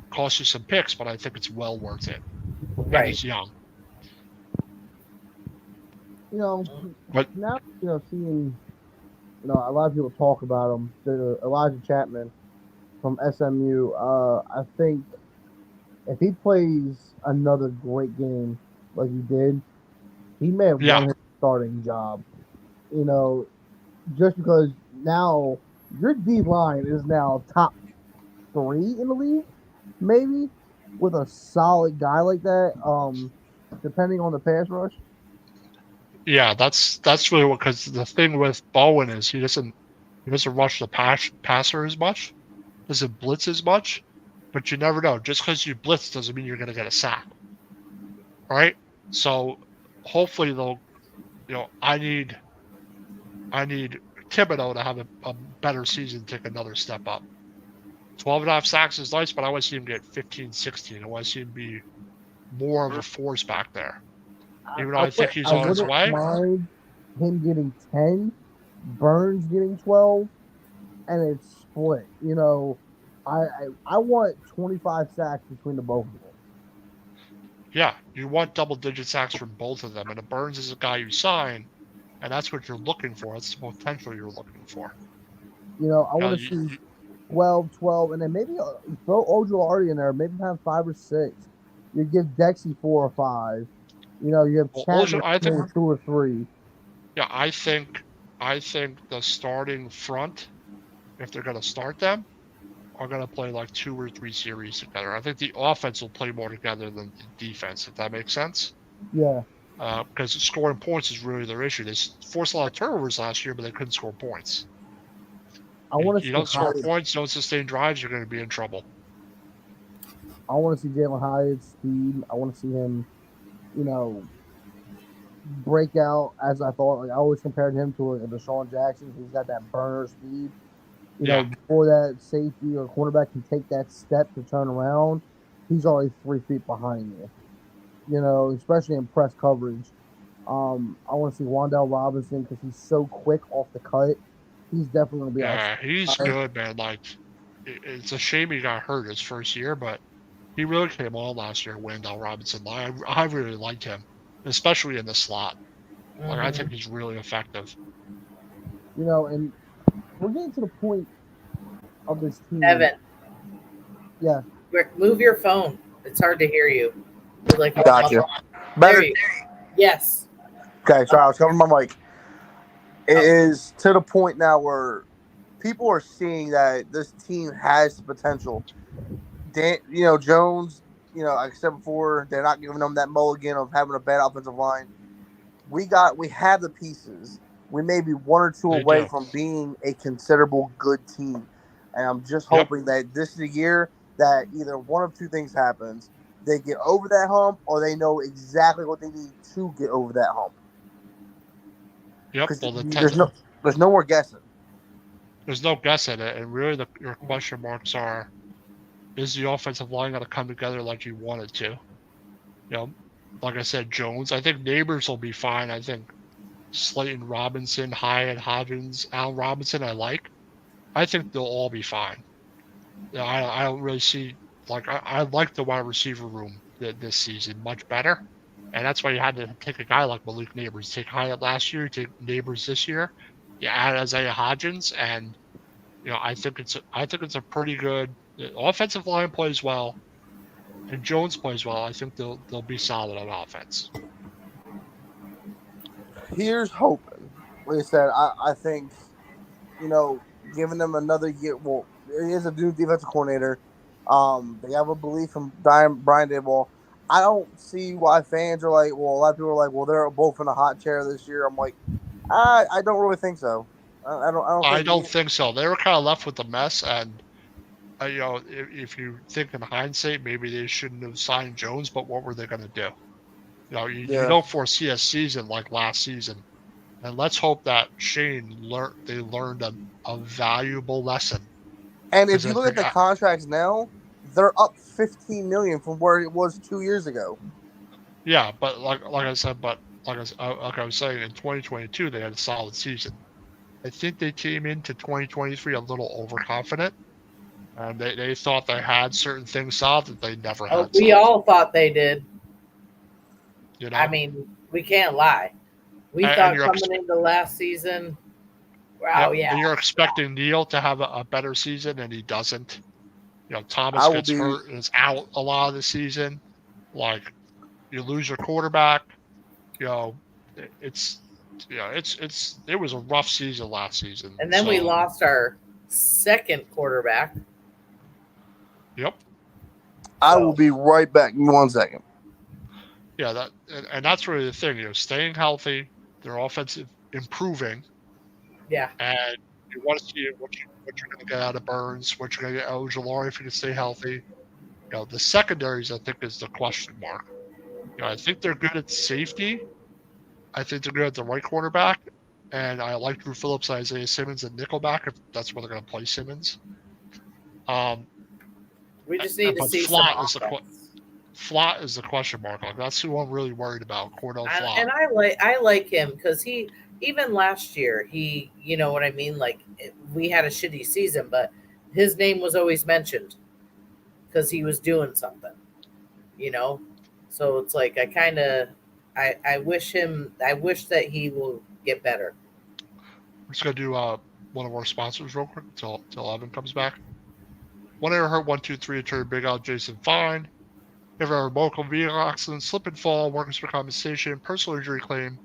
cost you some picks, but I think it's well worth it. And
Right.
he's young.
But now, seeing, a lot of people talk about him. Elijah Chapman from SMU. I think if he plays another great game like he did, he may have won his starting job. Just because now your D line is now top 3 in the league, maybe, with a solid guy like that. Depending on the pass rush.
Yeah, that's really what, because the thing with Bowen is he doesn't rush the passer as much, doesn't blitz as much, but you never know. Just because you blitz doesn't mean you're going to get a sack, right? So hopefully they'll, I need Thibodeau to have a better season, take another step up. 12.5 sacks is nice, but I want to see him get 15, 16. I want to see him be more of a force back there. Even though I think he's on his way.
I wouldn't mind him getting 10, Burns getting 12, and it's split. I want 25 sacks between the both of them.
Yeah, you want double-digit sacks from both of them, and if Burns is a guy you sign, and that's what you're looking for. That's the potential you're looking for.
I want to see 12, and then maybe throw Ojulari in there. Maybe have 5 or 6. You give Dexy 4 or 5. You have Chapman 2 or 3.
Yeah, I think the starting front, if they're going to start them, are going to play like 2 or 3 series together. I think the offense will play more together than the defense, if that makes sense.
Yeah.
Because scoring points is really their issue. They forced a lot of turnovers last year, but they couldn't score points. You don't score points, don't sustain drives, you're going to be in trouble.
I want to see Jalen Hyatt's speed. I want to see him, break out as I thought. Like, I always compared him to a Deshaun Jackson. He's got that burner speed. Before that safety or cornerback can take that step to turn around, he's already 3 feet behind you. Especially in press coverage. I want to see Wan'Dale Robinson because he's so quick off the cut. He's definitely going to be
he's good, man. Like, it's a shame he got hurt his first year, but he really came on last year, Wan'Dale Robinson. I really liked him, especially in the slot. Like, I think he's really effective.
And we're getting to the point of this team.
Evan.
Yeah.
Move your phone. It's hard to hear you.
Got you. Better.
Yes.
Okay, sorry, I was covering my mic. It is to the point now where people are seeing that this team has the potential. Jones, like I said before, they're not giving them that mulligan of having a bad offensive line. We have the pieces. We may be 1 or 2 away from being a considerable good team. And I'm just hoping that this is a year that either one of 2 things happens. They get over that hump, or they know exactly what they need to get over that hump.
Yep.
Well, there's no more guessing.
There's no guessing it, and really your question marks are: is the offensive line going to come together like you want it to? like I said, Jones. I think Neighbors will be fine. I think Slayton, Robinson, Hyatt, Hodgins, Al Robinson, I think they'll all be fine. Yeah, I don't really see I like the wide receiver room this season much better, and that's why you had to take a guy like Malik Neighbors, take Hyatt last year, take Neighbors this year. You add Isaiah Hodgins, and I think it's a pretty good the offensive line plays well, and Jones plays well. I think they'll be solid on offense.
Here's hoping. Like I said, I think, giving them another year. Well, he is a new defensive coordinator. They have a belief from Brian Daboll. I don't see why fans are like, well, a lot of people are like, well, they're both in a hot chair this year. I'm like, I don't really think so. I don't
I
think.
don't think so. They were kind of left with the mess, and if you think in hindsight, maybe they shouldn't have signed Jones. But what were they going to do? You
Yeah.
don't foresee a season like last season. And let's hope that they learned a valuable lesson.
And if
Because
you
I
look at
think,
the contracts now, they're up 15 million from where it was 2 years ago.
yeah, but like I said, like I was saying, in 2022 they had a solid season. I think they came into 2023 a little overconfident, and they thought they had certain things solved that they never
Oh,
had
we
solved.
all thought they did.
You
I
know,
mean, we can't lie. We
and
thought coming into last season, wow,
yep,
yeah,
and you're expecting Neil to have a better season, and he doesn't.
I
Thomas
will
gets
be
hurt and is out a lot of the season. Like, you lose your quarterback. You know, it's it was a rough season last season.
and then we
So
lost our second quarterback.
yep,
I
So
will be right back in 1 second.
yeah, and that's really the thing. Staying healthy, their offensive improving,
yeah,
and you want to see what you're going to get out of Burns, what you're going to get out of Ojulari if you can stay healthy. The secondaries I think is the question mark. I think they're good at safety. I think they're good at the right quarterback, and I like Drew Phillips, Isaiah Simmons, and Nickelback if that's where they're going to play Simmons.
we just need to
But
see some offense.
Flott is the question mark. Like, that's who I'm really worried about, Cordell Flott.
And I like him because he even last year he, you know what I mean. Like we had a shitty season, but his name was always mentioned because he was doing something, you know. So it's like I wish that he will get better.
We're just gonna do one of our sponsors real quick until Evan comes back. One Air Hurt 123 attorney Big Al Jason Fine. If a local vehicle accident, slip and fall, workers for compensation, personal injury claim,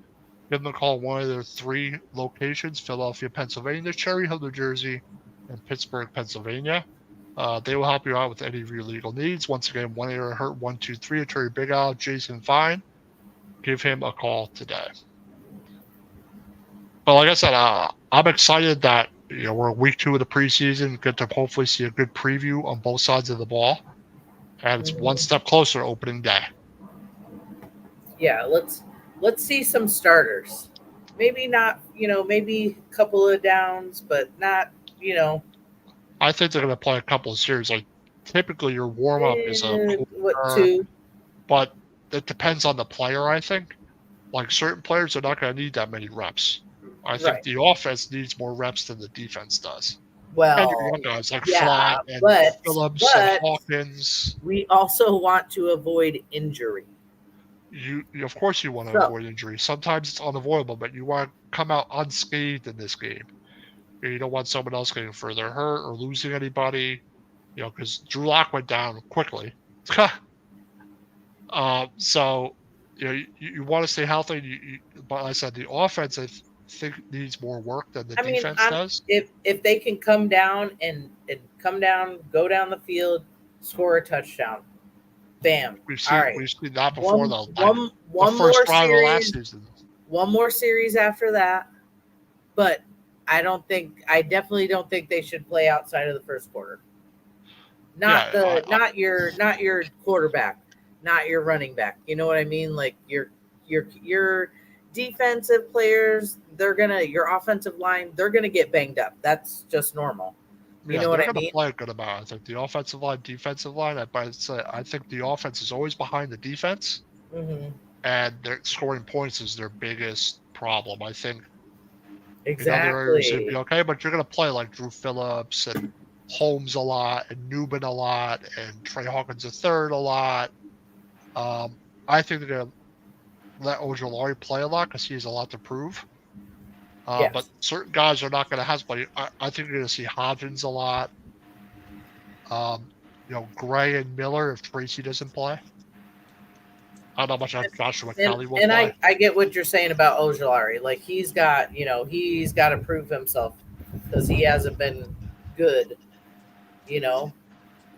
give them a call at one of their 3 locations: Philadelphia, Pennsylvania, Cherry Hill, New Jersey, and Pittsburgh, Pennsylvania. They will help you out with any of your legal needs. Once again, 1 Air Hurt 123 attorney Big Al Jason Fine. Give him a call today. But like I said, I'm excited that we're week 2 of the preseason. Get to hopefully see a good preview on both sides of the ball, and it's one step closer to opening day.
Yeah, let's see some starters. Maybe not, maybe a couple of downs, but not,
I think they're going to play a couple of series. Like, typically your warm up is a
what
quarter,
2?
but it depends on the player. I think like certain players are not going to need that many reps. I think the offense needs more reps than the defense does.
Well,
and your young guys like
yeah,
Flott and Phillips and Hawkins.
We also want to avoid injury.
You of course you want to avoid injury. Sometimes it's unavoidable, but you want to come out unscathed in this game. You don't want someone else getting further hurt or losing anybody. Because Drew Lock went down quickly. So you want to stay healthy. But like I said, the offense I think needs more work than the defense does.
If they can come down and go down the field, score a touchdown, bam.
We've seen that before though.
One
first
more
drive
series,
of last season.
One more series after that, but I definitely don't think they should play outside of the first quarter. Not your quarterback, not your running back. You know what I mean? Like your defensive players, your offensive line, they're gonna get banged up. That's just normal. You know what I mean?
They're going to play a good amount. I think the offensive line, defensive line. I think the offense is always behind the defense. and their scoring points is their biggest problem. I think in other areas it'd be
Exactly.
okay, but you're going to play like Drew Phillips and Holmes a lot, and Newman a lot, and Trey Hawkins III a lot. I think they're going to let Ojolari play a lot because he has a lot to prove. But
Yes.
certain guys are not going to have somebody. I think you're going to see Hodgins a lot. Gray and Miller if Tracy doesn't play. I don't know how much Joshua Kelly will
And
play.
I get what you're saying about Ojolari. Like he's got to prove himself because he hasn't been good.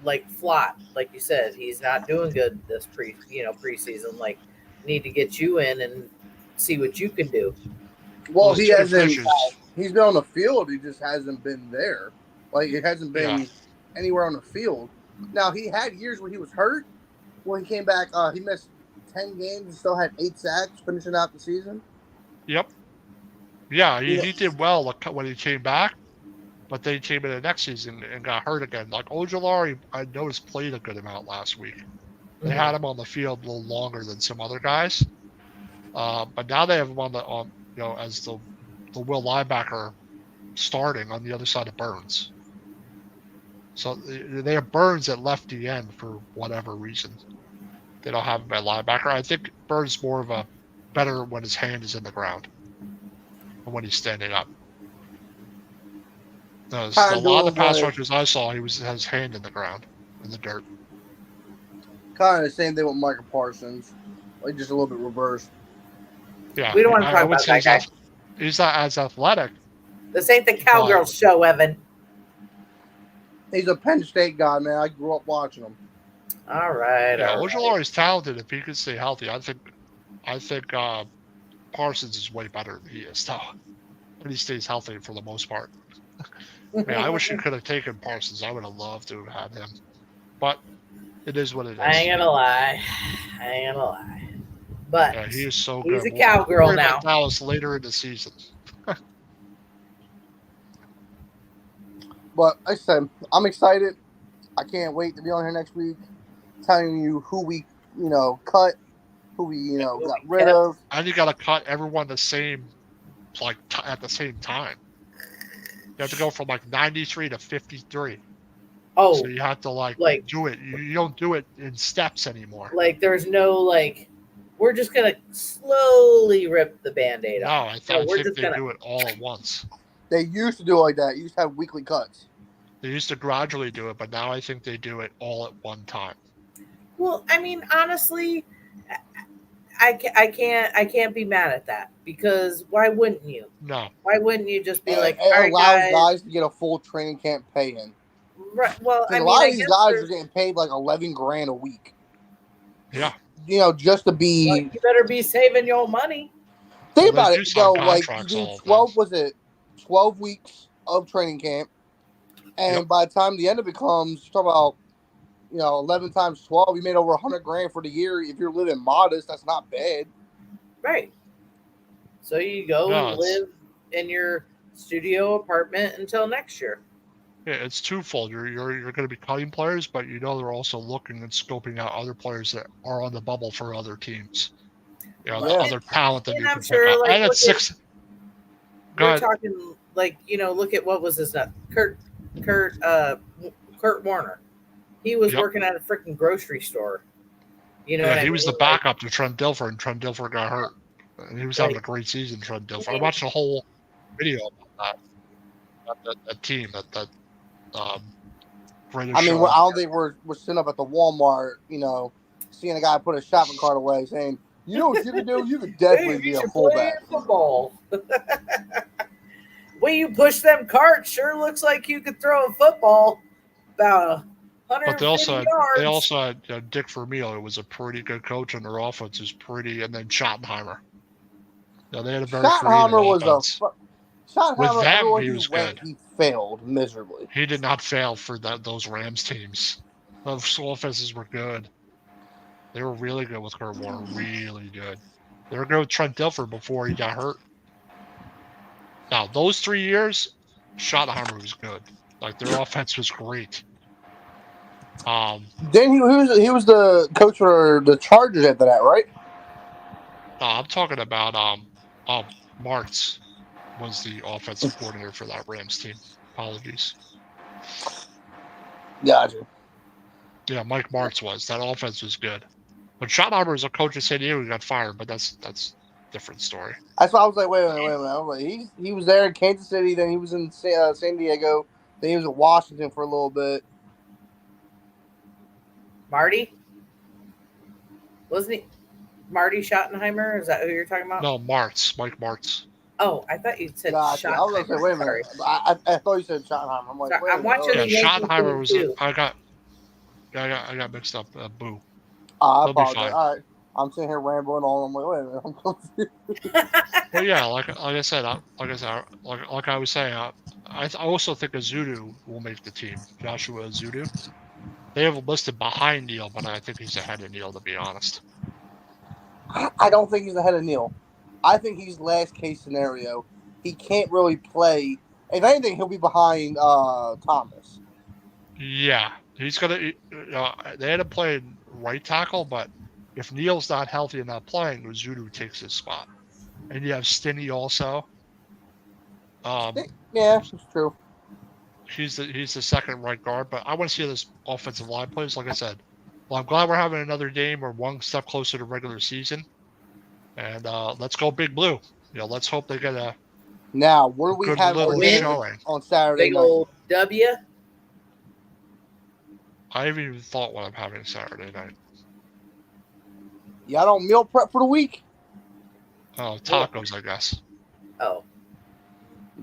Like flat, like you said, he's not doing good this preseason. Like need to get you in and see what you can do.
Well,
there's
he
two
hasn't.
issues.
He's been on the field. He just hasn't been there. Like it hasn't been anywhere on the field. Now he had years where he was hurt. When he came back, he missed 10 games and still had 8 sacks finishing out the season.
Yep. Yeah, he did well when he came back, but then he came in the next season and got hurt again. Like Ojolari, I noticed played a good amount last week. They had him on the field a little longer than some other guys, but now they have him as the will linebacker starting on the other side of Burns. So they have Burns at lefty end for whatever reason. They don't have him at linebacker. I think Burns more of a better when his hand is in the ground than when he's standing up. A lot of the pass rushers I saw, he has his hand in the ground, in the dirt.
Kind of the same thing with Michael Parsons, like just a little bit reversed.
Yeah,
we don't want to talk about that guy.
He's not as athletic.
This ain't the Cowgirls show, Evan.
He's a Penn State guy, man. I grew up watching him.
All right.
Yeah, Ojolari is talented if he can stay healthy. I think Parsons is way better than he is, though. When he stays healthy for the most part. Man, I wish you could have taken Parsons. I would have loved to have had him. But it is what it is.
I ain't gonna lie. But
yeah, he is so
he's
good.
A cowgirl
we'll
now.
Dallas later in the season.
But like I said, I'm excited. I can't wait to be on here next week, telling you who we, cut, who we, got rid of.
And you got to cut everyone at the same time. You have to go from 93 to 53.
Oh,
so you have to do it. You don't do it in steps anymore.
Like there's no we're just gonna slowly rip the Band-Aid off.
No, I think they do it all at once.
They used to do it like that. You used to have weekly cuts.
They used to gradually do it, but now I think they do it all at one time.
Well, I mean, honestly, I can't be mad at that because why wouldn't you?
No.
Why wouldn't you just be
it
allows
guys to get a full training camp pay in?
Right. Well,
a lot of these guys are getting paid like $11,000 a week.
Yeah.
Just to be.
Well, you better be saving your money.
Think about it. You do 12 weeks of training camp, and by the time the end of it comes, you talk about 11 times 12, you made over $100,000 for the year. If you're living modest, that's not bad.
Right. So you go and live in your studio apartment until next year.
Yeah, it's twofold. You're going to be cutting players, but they're also looking and scoping out other players that are on the bubble for other teams. Other talent that you can pick up. And it's six.
We're talking look at what was his name, Kurt Warner. He was working at a freaking grocery store. He
was the backup to Trent Dilfer, and Trent Dilfer got hurt. And he was having a great season, Trent Dilfer. I watched a whole video about that team, that
I don't think we're sitting up at the Walmart, seeing a guy put a shopping cart away saying, what you could do? You could definitely be a fullback.
Football. Way you push them carts sure looks like you could throw a football about 150 yards.
They also had Dick Vermeil, who was a pretty good coach, and their offense was pretty, and then Schottenheimer. They had a very
Schottenheimer
creative offense.
With
them, he was good.
He failed miserably.
He did not fail for those Rams teams. Those offenses were good. They were really good with Kurt Warner. Really good. They were good with Trent Dilfer before he got hurt. Now, those 3 years, Schottenheimer was good. Their offense was great.
Then he was the coach for the Chargers after that, right?
I'm talking about Martz was the offensive coordinator for that Rams team. Apologies.
Gotcha.
Yeah, Mike Martz was. That offense was good. But Schottenheimer was a coach at San Diego. He got fired, but that's a different story.
That's why I was like, wait a minute. I was like, he was there in Kansas City, then he was in San Diego, then he was in Washington for a little bit.
Marty? Wasn't he Marty Schottenheimer? Is that who you're talking about?
No, Martz. Mike Martz.
Oh, I thought you said
Gotcha. I was gonna say, wait a minute. I thought you said Schottenheimer. I'm like,
Sorry,
wait a
I'm
minute.
watching
Yeah,
the Yankee
Schottenheimer
game
was.
too.
I got mixed up. Boo.
I
He'll be
apologize.
fine.
All right. I'm sitting here rambling on. I'm like, wait a minute. I'm confused.
Well, yeah, like I said, like I was saying, I also think Azudu will make the team. Joshua Azudu. They have him listed behind Neil, but I think he's ahead of Neil, to be honest.
I don't think he's ahead of Neil. I think he's last case scenario. He can't really play. If anything, he'll be behind Thomas.
Yeah, he's gonna. They had him playing right tackle, but if Neil's not healthy and not playing, Azudu takes his spot. And you have Stinney also.
Yeah, it's true.
He's the second right guard, but I want to see how this offensive line plays. Like I said, well, I'm glad we're having another game. We're one step closer to regular season, and let's go Big Blue. Let's hope they get a
Now, what do we
good
have
little
for dinner
showing.
on Saturday
Big
night?
old W.
I haven't even thought what I'm having Saturday night.
Y'all don't meal prep for the week?
Oh, tacos, I guess.
Oh.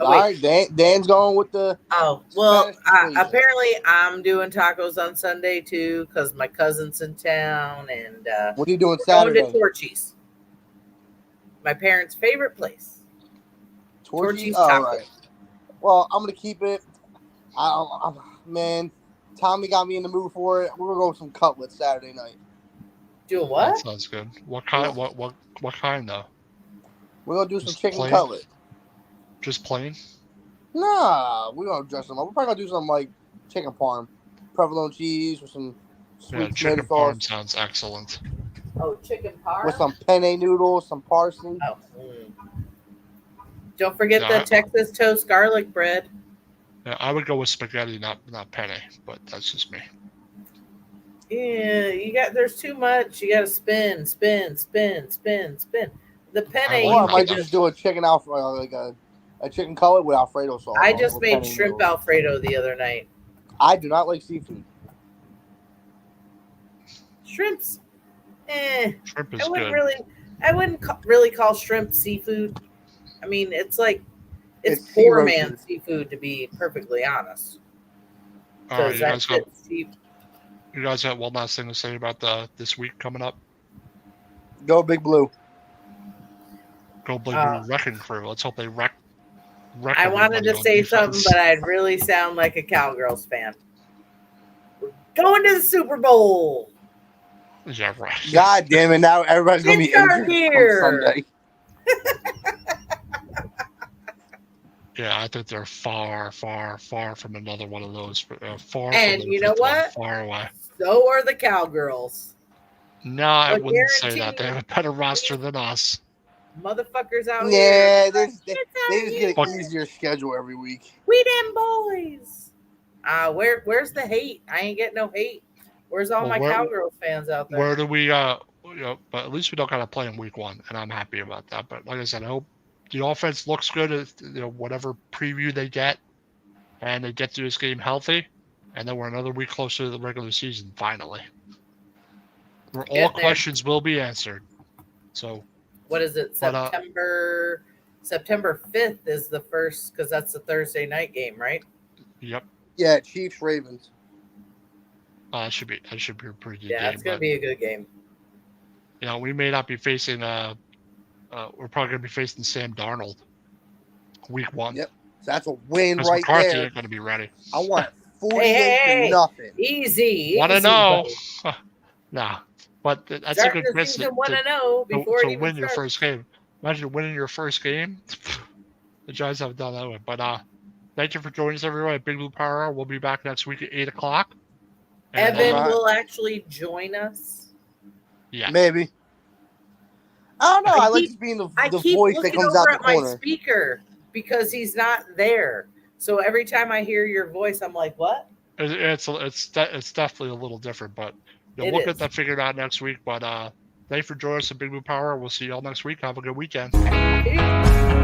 All right, Dan's going with the.
Oh, well,
Spanish
apparently I'm doing tacos on Sunday too because my cousin's in town and
What are you doing
going
Saturday?
to Torchy's. My parents' favorite place. Torchy's
All
Tacos.
right. Well, I'm gonna keep it. Man, Tommy got me in the mood for it. We're gonna go with some cutlets Saturday night.
Doing
That
what?
sounds good. What kind? What kind though?
We're gonna do some
Just
chicken
plain?
cutlet.
Just plain?
Nah, we're gonna dress them up. We're probably gonna do some like chicken parm, provolone cheese with some
Yeah,
sweet
chicken
tomato
parm
sauce,
sounds excellent.
Oh, chicken parm.
with some penne noodles, some parsley.
Oh. Don't forget
Yeah,
the Texas toast garlic bread.
Yeah, I would go with spaghetti, not penne, but that's just me.
Yeah, there's too much. You gotta spin. The penne.
I
Or I
like
might
that.
just do a chicken Alfredo, like a chicken cutlet with Alfredo sauce.
I
on it
just
with
made
penne
shrimp
noodles.
Alfredo the other night.
I do not like seafood.
Shrimps.
Shrimp is
I wouldn't
good.
really call shrimp seafood. I mean, it's
It's sea
poor
roasted.
man seafood, to be perfectly honest.
All right,
Because that shit's cheap.
you guys have one last thing to say about this week coming up?
Go Big Blue.
Go Blue Wrecking Crew. Let's hope they wreck.
I wanted to
everybody on
say
defense.
something, but I'd really sound like a Cowgirls fan. We're going to the Super Bowl.
Yeah, right.
God damn it! Now everybody's gonna be
It's our
injured
year.
on Sunday.
Yeah, I think they're far from another one of those. Far
And
from
you know what?
Far away.
So are the Cowgirls.
No, I
But
wouldn't say that. They
guarantee-
have a better roster than us.
Motherfuckers out
Yeah,
here.
they
It's
just
our
get
Fuck.
an easier schedule every week.
We them boys. Where's the hate? I ain't getting no hate. Where's all
Well,
my
where-
Cowgirls fans out there?
Where do we but at least we don't gotta play in week 1, and I'm happy about that. But like I said, I hope the offense looks good at whatever preview they get, and they get through this game healthy, and then we're another week closer to the regular season finally. Where all
Get there.
questions will be answered. So
What is it?
But,
September 5th is the first, because that's the Thursday night game, right?
yep.
Yeah, Chiefs Ravens.
That should be a pretty good
Yeah,
game.
it's gonna
But,
be a good game.
we may not be facing we're probably gonna be facing Sam Darnold week 1.
Yep. So that's a win
Because
right
McCarthy
there.
ain't gonna be ready.
I want 48
Hey.
to nothing.
Easy.
Want to
easy,
know?
buddy.
Nah, but that's a
Starting
good
the
risk
season, want to know before
to
it even
win your
starts.
first game. Imagine winning your first game. The Giants haven't done that one. But thank you for joining us, everyone, at Big Blue Power Hour. We'll be back next week at 8:00. And,
Evan
Alright.
will actually join us.
yeah,
Maybe. I don't know. I like
keep-
just being the
I keep
voice that
looking
comes
over
out the
at my
corner.
speaker because he's not there. So every time I hear your voice, I'm like, "What?"
It's definitely a little different, but
It
we'll
is.
get that figured out next week. But thanks for joining us in Big Blue Power. We'll see you all next week. Have a good weekend.
Peace.